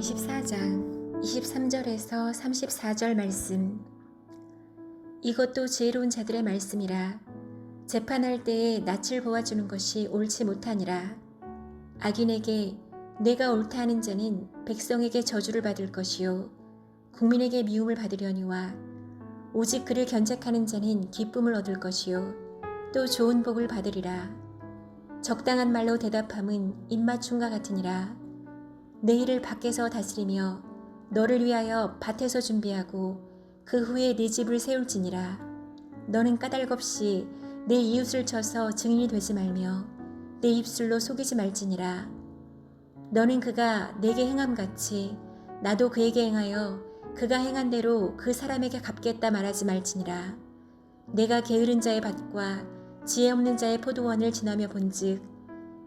시편 24장 23절에서 34절 말씀. 이것도 지혜로운 자들의 말씀이라. 재판할 때에 낯을 보아주는 것이 옳지 못하니라. 악인에게 내가 옳다 하는 자는 백성에게 저주를 받을 것이요 국민에게 미움을 받으려니와 오직 그를 견책하는 자는 기쁨을 얻을 것이요 또 좋은 복을 받으리라. 적당한 말로 대답함은 입맞춤과 같으니라. 내 일을 밖에서 다스리며 너를 위하여 밭에서 준비하고 그 후에 네 집을 세울지니라. 너는 까닭없이 내 이웃을 쳐서 증인이 되지 말며 내 입술로 속이지 말지니라. 너는 그가 내게 행함같이 나도 그에게 행하여 그가 행한 대로 그 사람에게 갚겠다 말하지 말지니라. 내가 게으른 자의 밭과 지혜 없는 자의 포도원을 지나며 본즉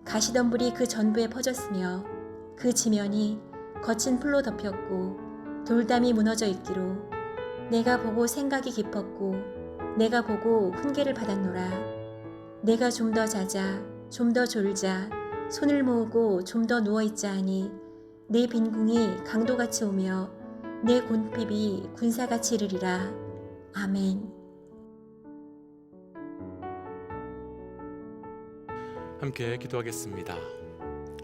가시덤불이 그 전부에 퍼졌으며 그 지면이 거친 풀로 덮였고 돌담이 무너져 있기로 내가 보고 생각이 깊었고 내가 보고 훈계를 받았노라. 내가 좀 더 자자 좀 더 졸자 손을 모으고 좀 더 누워있자 하니 내 빈궁이 강도같이 오며 내 곤핍이 군사같이 이르리라. 아멘. 함께 기도하겠습니다.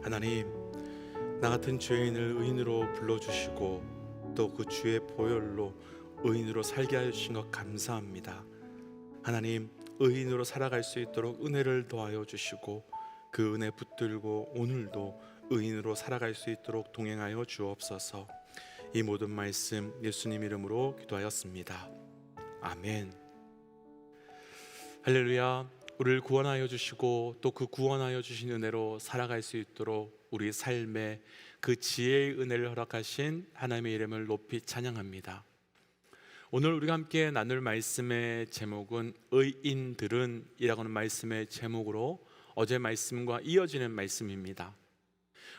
하나님, 나 같은 죄인을 의인으로 불러주시고 또 그 주의 보혈로 의인으로 살게 하신 것 감사합니다. 하나님, 의인으로 살아갈 수 있도록 은혜를 더하여 주시고 그 은혜 붙들고 오늘도 의인으로 살아갈 수 있도록 동행하여 주옵소서. 이 모든 말씀 예수님 이름으로 기도하였습니다. 아멘. 할렐루야. 우리를 구원하여 주시고 또 그 구원하여 주신 은혜로 살아갈 수 있도록 우리 삶에 그 지혜의 은혜를 허락하신 하나님의 이름을 높이 찬양합니다. 오늘 우리가 함께 나눌 말씀의 제목은 의인들은 이라고 하는 말씀의 제목으로 어제 말씀과 이어지는 말씀입니다.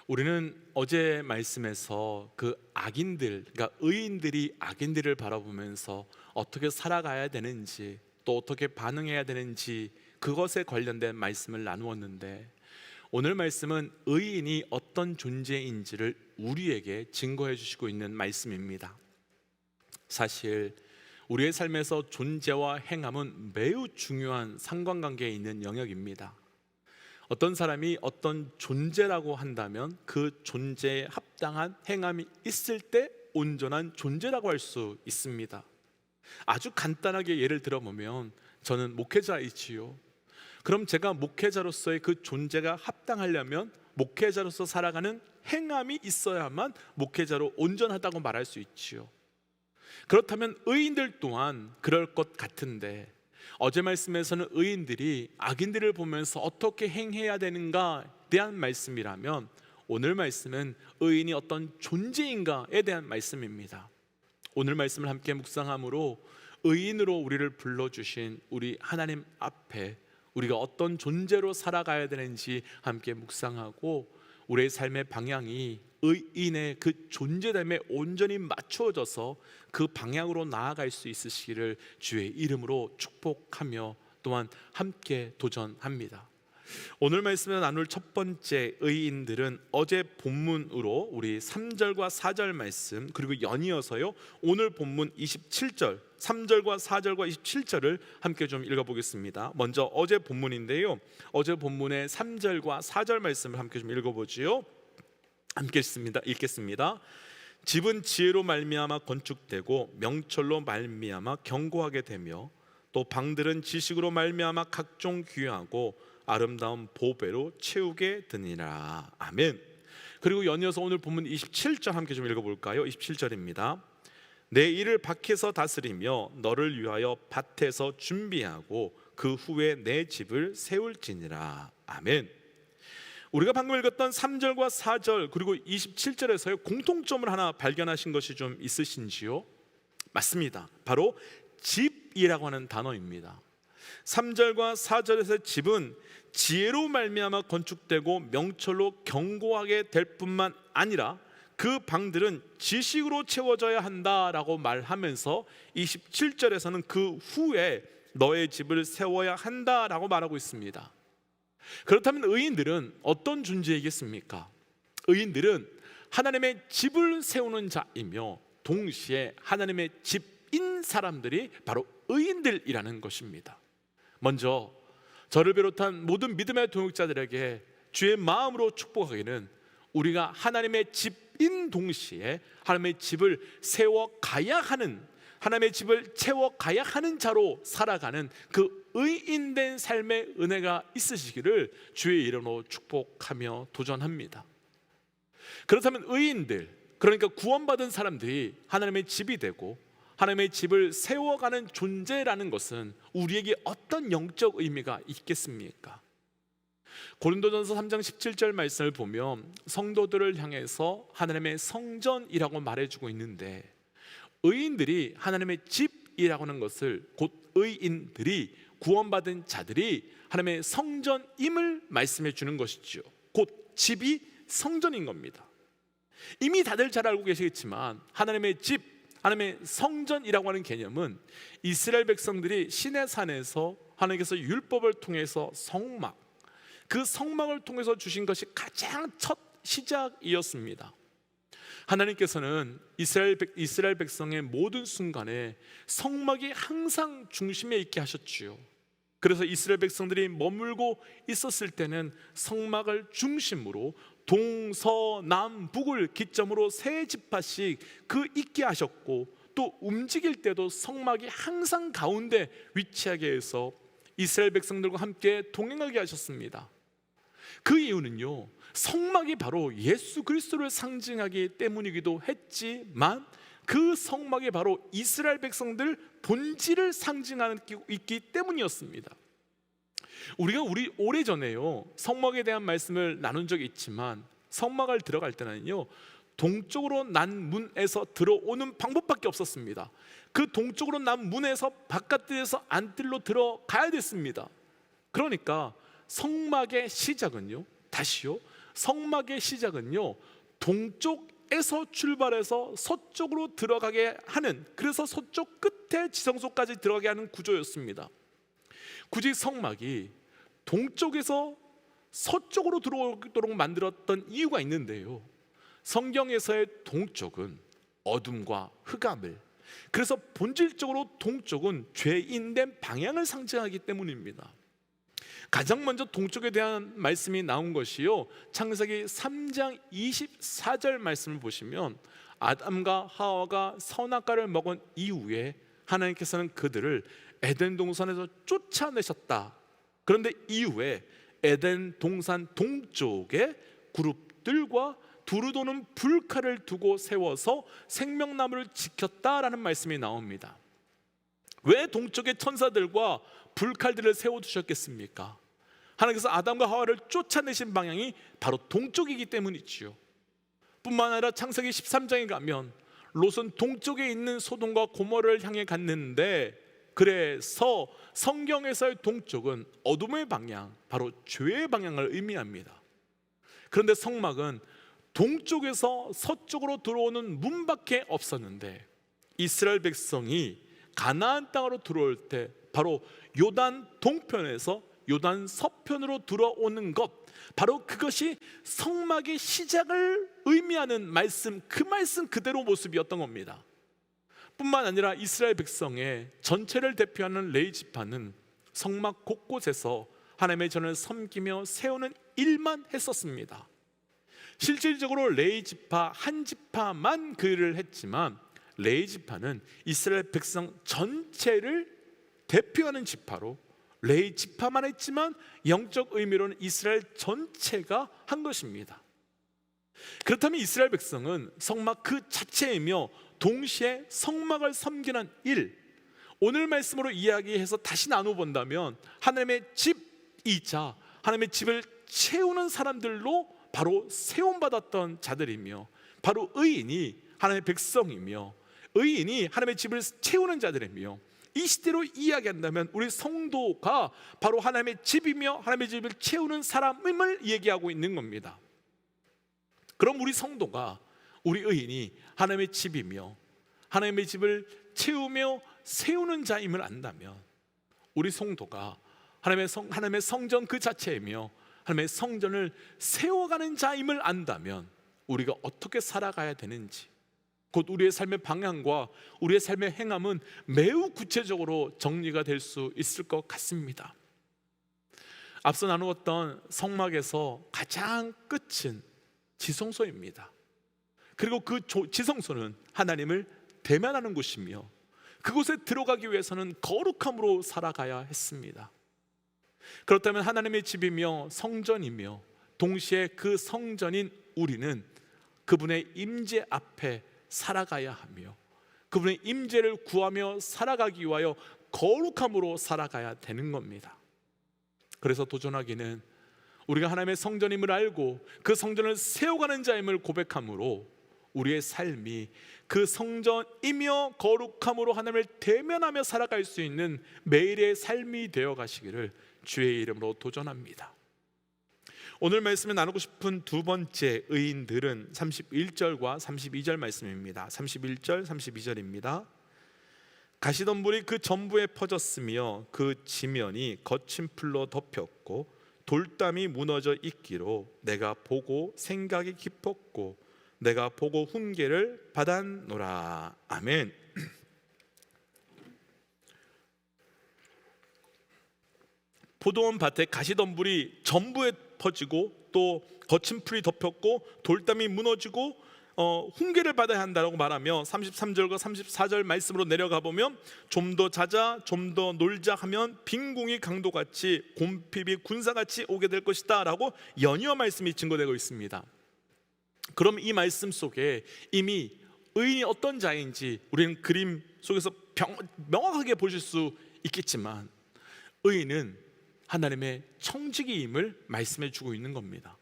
우리는 어제 말씀에서 그 악인들, 그러니까 의인들이 악인들을 바라보면서 어떻게 살아가야 되는지 또 어떻게 반응해야 되는지 그것에 관련된 말씀을 나누었는데, 오늘 말씀은 의인이 어떤 존재인지를 우리에게 증거해 주시고 있는 말씀입니다. 사실 우리의 삶에서 존재와 행함은 매우 중요한 상관관계에 있는 영역입니다. 어떤 사람이 어떤 존재라고 한다면 그 존재에 합당한 행함이 있을 때 온전한 존재라고 할 수 있습니다. 아주 간단하게 예를 들어보면, 저는 목회자이지요. 그럼 제가 목회자로서의 그 존재가 합당하려면 목회자로서 살아가는 행함이 있어야만 목회자로 온전하다고 말할 수 있지요. 그렇다면 의인들 또한 그럴 것 같은데, 어제 말씀에서는 의인들이 악인들을 보면서 어떻게 행해야 되는가에 대한 말씀이라면, 오늘 말씀은 의인이 어떤 존재인가에 대한 말씀입니다. 오늘 말씀을 함께 묵상함으로 의인으로 우리를 불러주신 우리 하나님 앞에 우리가 어떤 존재로 살아가야 되는지 함께 묵상하고, 우리의 삶의 방향이 의인의 그 존재됨에 온전히 맞추어져서 그 방향으로 나아갈 수 있으시기를 주의 이름으로 축복하며 또한 함께 도전합니다. 오늘 말씀에 나눌 첫 번째 의인들은 어제 본문으로 우리 3절과 4절 말씀, 그리고 연이어서요 오늘 본문 27절 3절과 4절과 27절을 함께 좀 읽어보겠습니다. 먼저 어제 본문인데요, 어제 본문의 3절과 4절 말씀을 함께 좀 읽어보지요. 함께 읽겠습니다. 집은 지혜로 말미암아 건축되고 명철로 말미암아 견고하게 되며 또 방들은 지식으로 말미암아 각종 귀하고 아름다운 보배로 채우게 되니라. 아멘. 그리고 연이어서 오늘 본문 27절 함께 좀 읽어볼까요? 27절입니다. 내 일을 밖에서 다스리며 너를 위하여 밭에서 준비하고 그 후에 내 집을 세울지니라. 아멘. 우리가 방금 읽었던 3절과 4절 그리고 27절에서의 공통점을 하나 발견하신 것이 좀 있으신지요? 맞습니다. 바로 집이라고 하는 단어입니다. 3절과 4절에서의 집은 지혜로 말미암아 건축되고 명철로 견고하게 될 뿐만 아니라 그 방들은 지식으로 채워져야 한다라고 말하면서 27절에서는 그 후에 너의 집을 세워야 한다라고 말하고 있습니다. 그렇다면 의인들은 어떤 존재이겠습니까? 의인들은 하나님의 집을 세우는 자이며 동시에 하나님의 집인 사람들이 바로 의인들이라는 것입니다. 먼저 저를 비롯한 모든 믿음의 동역자들에게 주의 마음으로 축복하기는 우리가 하나님의 집인 동시에 하나님의 집을 세워가야 하는, 하나님의 집을 채워가야 하는 자로 살아가는 그 의인된 삶의 은혜가 있으시기를 주의 이름으로 축복하며 도전합니다. 그렇다면 의인들, 그러니까 구원받은 사람들이 하나님의 집이 되고 하나님의 집을 세워가는 존재라는 것은 우리에게 어떤 영적 의미가 있겠습니까? 고린도전서 3장 17절 말씀을 보면 성도들을 향해서 하나님의 성전이라고 말해주고 있는데, 의인들이 하나님의 집이라고 하는 것을, 곧 의인들이, 구원받은 자들이 하나님의 성전임을 말씀해 주는 것이죠. 곧 집이 성전인 겁니다. 이미 다들 잘 알고 계시겠지만 하나님의 집, 하나님의 성전이라고 하는 개념은 이스라엘 백성들이 시내산에서 하나님께서 율법을 통해서 성막, 그 성막을 통해서 주신 것이 가장 첫 시작이었습니다. 하나님께서는 이스라엘 백성의 모든 순간에 성막이 항상 중심에 있게 하셨지요. 그래서 이스라엘 백성들이 머물고 있었을 때는 성막을 중심으로 동서남북을 기점으로 세 지파씩 그 있게 하셨고, 또 움직일 때도 성막이 항상 가운데 위치하게 해서 이스라엘 백성들과 함께 동행하게 하셨습니다. 그 이유는요, 성막이 바로 예수 그리스도를 상징하기 때문이기도 했지만 그 성막이 바로 이스라엘 백성들 본질을 상징하는 있기 때문이었습니다. 우리가 오래전에요 성막에 대한 말씀을 나눈 적이 있지만, 성막을 들어갈 때는요 동쪽으로 난 문에서 들어오는 방법밖에 없었습니다. 그 동쪽으로 난 문에서 바깥에서 안뜰로 들어가야 됐습니다. 그러니까 성막의 시작은요, 다시요, 성막의 시작은요 동쪽에서 출발해서 서쪽으로 들어가게 하는, 그래서 서쪽 끝에 지성소까지 들어가게 하는 구조였습니다. 굳이 성막이 동쪽에서 서쪽으로 들어오도록 만들었던 이유가 있는데요, 성경에서의 동쪽은 어둠과 흑암을, 그래서 본질적으로 동쪽은 죄인된 방향을 상징하기 때문입니다. 가장 먼저 동쪽에 대한 말씀이 나온 것이요, 창세기 3장 24절 말씀을 보시면 아담과 하와가 선악과를 먹은 이후에 하나님께서는 그들을 에덴 동산에서 쫓아내셨다. 그런데 이후에 에덴 동산 동쪽에 그룹들과 두루 도는 불칼을 두고 세워서 생명나무를 지켰다라는 말씀이 나옵니다. 왜 동쪽에 천사들과 불칼들을 세워두셨겠습니까? 하나님께서 아담과 하와를 쫓아내신 방향이 바로 동쪽이기 때문이지요. 뿐만 아니라 창세기 13장에 가면 롯은 동쪽에 있는 소돔과 고모를 향해 갔는데, 그래서 성경에서의 동쪽은 어둠의 방향, 바로 죄의 방향을 의미합니다. 그런데 성막은 동쪽에서 서쪽으로 들어오는 문밖에 없었는데, 이스라엘 백성이 가나안 땅으로 들어올 때 바로 요단 동편에서 요단 서편으로 들어오는 것, 바로 그것이 성막의 시작을 의미하는 말씀, 그 말씀 그대로 모습이었던 겁니다. 뿐만 아니라 이스라엘 백성의 전체를 대표하는 레위 지파는 성막 곳곳에서 하나님의 전을 섬기며 세우는 일만 했었습니다. 실질적으로 레위 지파 한 지파만 그 일을 했지만, 레위 지파는 이스라엘 백성 전체를 대표하는 지파로 레위 지파만 했지만 영적 의미로는 이스라엘 전체가 한 것입니다. 그렇다면 이스라엘 백성은 성막 그 자체이며 동시에 성막을 섬기는 일, 오늘 말씀으로 이야기해서 다시 나눠본다면 하나님의 집이자 하나님의 집을 채우는 사람들로 바로 세움받았던 자들이며, 바로 의인이 하나님의 백성이며 의인이 하나님의 집을 채우는 자들이며, 이 시대로 이야기한다면 우리 성도가 바로 하나님의 집이며 하나님의 집을 채우는 사람임을 얘기하고 있는 겁니다. 그럼 우리 성도가, 우리 의인이 하나님의 집이며 하나님의 집을 채우며 세우는 자임을 안다면, 우리 성도가 하나님의 성전 그 자체이며 하나님의 성전을 세워가는 자임을 안다면, 우리가 어떻게 살아가야 되는지, 곧 우리의 삶의 방향과 우리의 삶의 행함은 매우 구체적으로 정리가 될 수 있을 것 같습니다. 앞서 나누었던 성막에서 가장 끝은 지성소입니다. 그리고 그 지성소는 하나님을 대면하는 곳이며, 그곳에 들어가기 위해서는 거룩함으로 살아가야 했습니다. 그렇다면 하나님의 집이며 성전이며 동시에 그 성전인 우리는 그분의 임재 앞에 살아가야 하며, 그분의 임재를 구하며 살아가기 위하여 거룩함으로 살아가야 되는 겁니다. 그래서 도전하기는 우리가 하나님의 성전임을 알고 그 성전을 세워가는 자임을 고백함으로 우리의 삶이 그 성전이며 거룩함으로 하나님을 대면하며 살아갈 수 있는 매일의 삶이 되어 가시기를 주의 이름으로 도전합니다. 오늘 말씀에 나누고 싶은 두 번째 의인들은 31절과 32절 말씀입니다. 31절, 32절입니다. 가시덤불이 그 전부에 퍼졌으며 그 지면이 거친 풀로 덮였고 돌담이 무너져 있기로 내가 보고 생각이 깊었고 내가 보고 훈계를 받았노라. 아멘. 포도원 밭에 가시덤불이 전부에 퍼지고 또 거친 풀이 덮였고 돌담이 무너지고 훈계를 받아야 한다고 말하며 33절과 34절 말씀으로 내려가 보면 좀 더 자자 좀 더 놀자 하면 빈궁이 강도같이 곰핍이 군사같이 오게 될 것이다 라고 연이어 말씀이 증거되고 있습니다. 그럼 이 말씀 속에 이미 의인이 어떤 자인지 우리는 그림 속에서 명확하게 보실 수 있겠지만, 의인은 하나님의 청지기임을 말씀해 주고 있는 겁니다.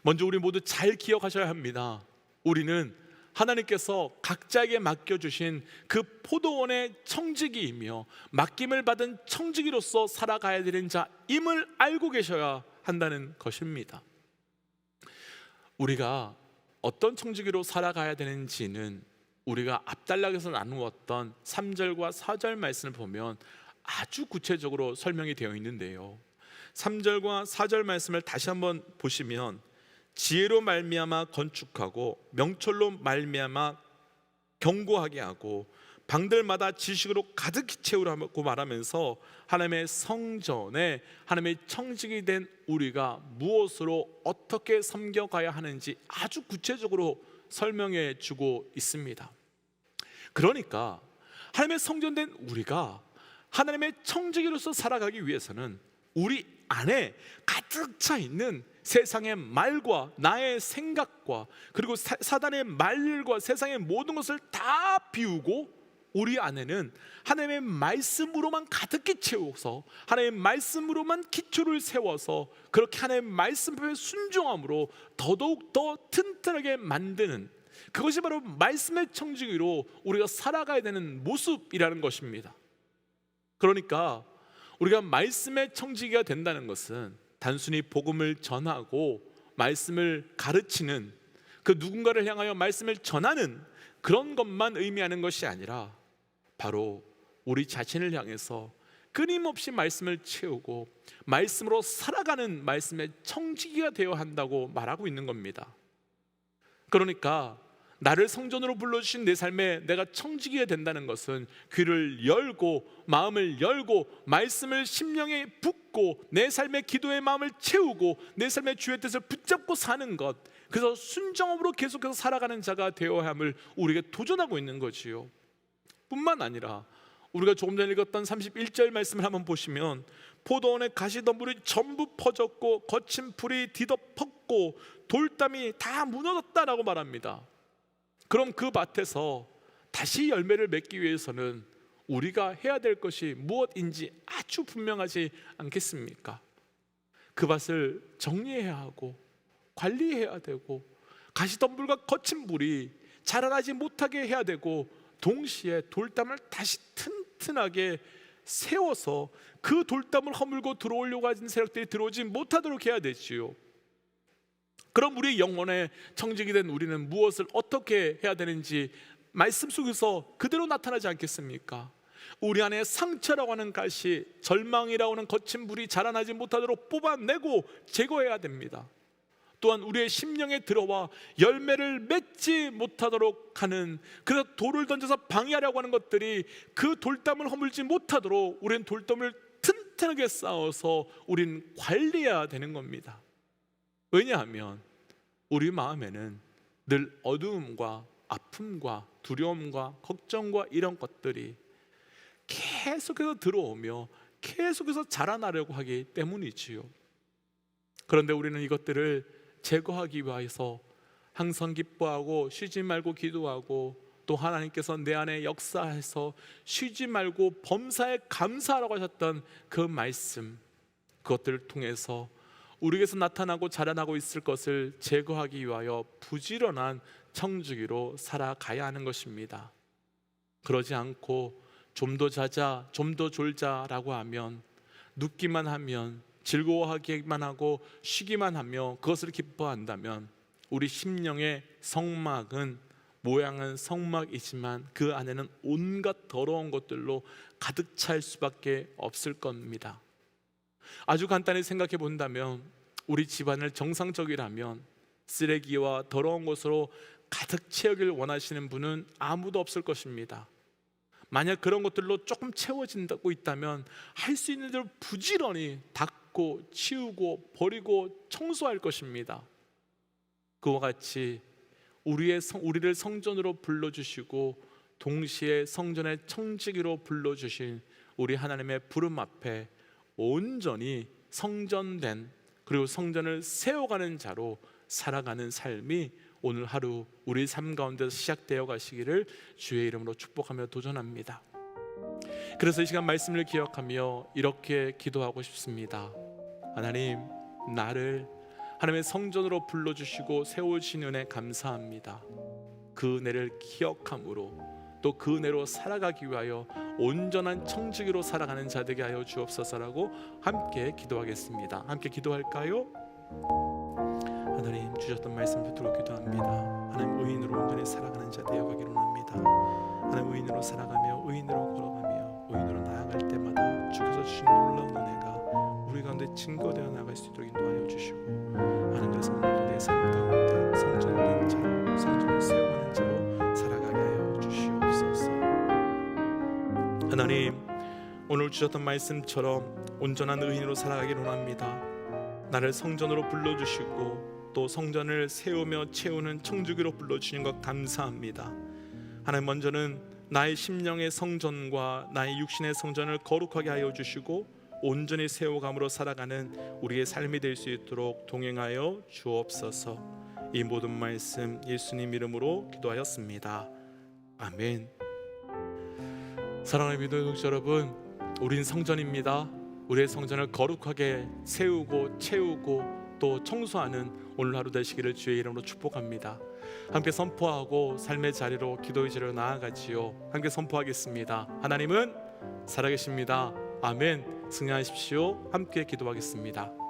먼저 우리 모두 잘 기억하셔야 합니다. 우리는 하나님께서 각자에게 맡겨주신 그 포도원의 청지기이며 맡김을 받은 청지기로서 살아가야 되는 자임을 알고 계셔야 한다는 것입니다. 우리가 어떤 청지기로 살아가야 되는지는 우리가 앞단락에서 나누었던 3절과 4절 말씀을 보면 아주 구체적으로 설명이 되어 있는데요, 3절과 4절 말씀을 다시 한번 보시면 지혜로 말미암아 건축하고 명철로 말미암아 견고하게 하고 방들마다 지식으로 가득히 채우라고 말하면서 하나님의 성전에 하나님의 청지기 된 우리가 무엇으로 어떻게 섬겨가야 하는지 아주 구체적으로 설명해 주고 있습니다. 그러니까 하나님의 성전된 우리가 하나님의 청지기로서 살아가기 위해서는 우리 안에 가득 차 있는 세상의 말과 나의 생각과 그리고 사단의 말과 세상의 모든 것을 다 비우고 우리 안에는 하나님의 말씀으로만 가득히 채워서 하나님의 말씀으로만 기초를 세워서 그렇게 하나님의 말씀에 순종함으로 더더욱 더 튼튼하게 만드는, 그것이 바로 말씀의 청지기로 우리가 살아가야 되는 모습이라는 것입니다. 그러니까 우리가 말씀의 청지기가 된다는 것은 단순히 복음을 전하고 말씀을 가르치는, 그 누군가를 향하여 말씀을 전하는 그런 것만 의미하는 것이 아니라 바로 우리 자신을 향해서 끊임없이 말씀을 채우고 말씀으로 살아가는 말씀의 청지기가 되어야 한다고 말하고 있는 겁니다. 그러니까 나를 성전으로 불러주신 내 삶에 내가 청지기가 된다는 것은 귀를 열고 마음을 열고 말씀을 심령에 붓고 내 삶의 기도의 마음을 채우고 내 삶의 주의 뜻을 붙잡고 사는 것, 그래서 순종함으로 계속해서 살아가는 자가 되어야 함을 우리에게 도전하고 있는 거지요. 뿐만 아니라 우리가 조금 전에 읽었던 31절 말씀을 한번 보시면 포도원의 가시덤불이 전부 퍼졌고 거친 풀이 뒤덮었고 돌담이 다 무너졌다라고 말합니다. 그럼 그 밭에서 다시 열매를 맺기 위해서는 우리가 해야 될 것이 무엇인지 아주 분명하지 않겠습니까? 그 밭을 정리해야 하고 관리해야 되고 가시덤불과 거친 불이 자라나지 못하게 해야 되고 동시에 돌담을 다시 튼튼하게 세워서 그 돌담을 허물고 들어오려고 하는 세력들이 들어오지 못하도록 해야 되지요. 그럼 우리의 영혼에 청지기 된 우리는 무엇을 어떻게 해야 되는지 말씀 속에서 그대로 나타나지 않겠습니까? 우리 안에 상처라고 하는 가시, 절망이라고 하는 거친 불이 자라나지 못하도록 뽑아내고 제거해야 됩니다. 또한 우리의 심령에 들어와 열매를 맺지 못하도록 하는, 그래서 돌을 던져서 방해하려고 하는 것들이 그 돌담을 허물지 못하도록 우리는 돌담을 튼튼하게 쌓아서 우리는 관리해야 되는 겁니다. 왜냐하면 우리 마음에는 늘 어두움과 아픔과 두려움과 걱정과 이런 것들이 계속해서 들어오며 계속해서 자라나려고 하기 때문이지요. 그런데 우리는 이것들을 제거하기 위해서 항상 기뻐하고 쉬지 말고 기도하고, 또 하나님께서 내 안에 역사해서 쉬지 말고 범사에 감사하라고 하셨던 그 말씀, 그것들을 통해서 우리에게서 나타나고 자라나고 있을 것을 제거하기 위하여 부지런한 청지기로 살아가야 하는 것입니다. 그러지 않고 좀 더 자자, 좀 더 졸자라고 하면, 눕기만 하면, 즐거워하기만 하고 쉬기만 하며 그것을 기뻐한다면 우리 심령의 성막은, 모양은 성막이지만 그 안에는 온갖 더러운 것들로 가득 찰 수밖에 없을 겁니다. 아주 간단히 생각해 본다면, 우리 집안을 정상적이라면 쓰레기와 더러운 것으로 가득 채우길 원하시는 분은 아무도 없을 것입니다. 만약 그런 것들로 조금 채워진다고 있다면 할 수 있는 대로 부지런히 닦고 치우고 버리고 청소할 것입니다. 그와 같이 우리를 성전으로 불러주시고 동시에 성전의 청지기로 불러주신 우리 하나님의 부름 앞에 온전히 성전된, 그리고 성전을 세워가는 자로 살아가는 삶이 오늘 하루 우리 삶 가운데 시작되어 가시기를 주의 이름으로 축복하며 도전합니다. 그래서 이 시간 말씀을 기억하며 이렇게 기도하고 싶습니다. 하나님, 나를 하나님의 성전으로 불러주시고 세우신 은혜 감사합니다. 그 은혜를 기억함으로 또 그 은혜로 살아가기 위하여 온전한 청지기로 살아가는 자 되게 하여 주옵소서라고 함께 기도하겠습니다. 함께 기도할까요? 하나님, 주셨던 말씀 붙들고 기도합니다. 하나님, 의인으로 온전히 살아가는 자 되어가기를 원합니다. 하나님, 의인으로 살아가며 의인으로 걸어가며 의인으로 나아갈 때마다 주께서 주신 놀라운 은혜가 우리 가운데 증거되어 나갈 수 있도록 인도하여 주시고, 하나님, 그래서 오늘도 내 삶 가운데 성전된 자로, 성전을 세워가는 자로 살아가게 하여 주시옵소서. 하나님, 오늘 주셨던 말씀처럼 온전한 의인으로 살아가기를 원합니다. 나를 성전으로 불러주시고 또 성전을 세우며 채우는 청지기로 불러주시는 것 감사합니다. 하나님, 먼저는 나의 심령의 성전과 나의 육신의 성전을 거룩하게 하여 주시고 온전히 세워감으로 살아가는 우리의 삶이 될 수 있도록 동행하여 주옵소서. 이 모든 말씀 예수님 이름으로 기도하였습니다. 아멘. 사랑하는 믿음의 동지 여러분, 우린 성전입니다. 우리의 성전을 거룩하게 세우고 채우고 또 청소하는 오늘 하루 되시기를 주의 이름으로 축복합니다. 함께 선포하고 삶의 자리로, 기도의 자리로 나아가지요. 함께 선포하겠습니다. 하나님은 살아계십니다. 아멘. 승리하십시오. 함께 기도하겠습니다.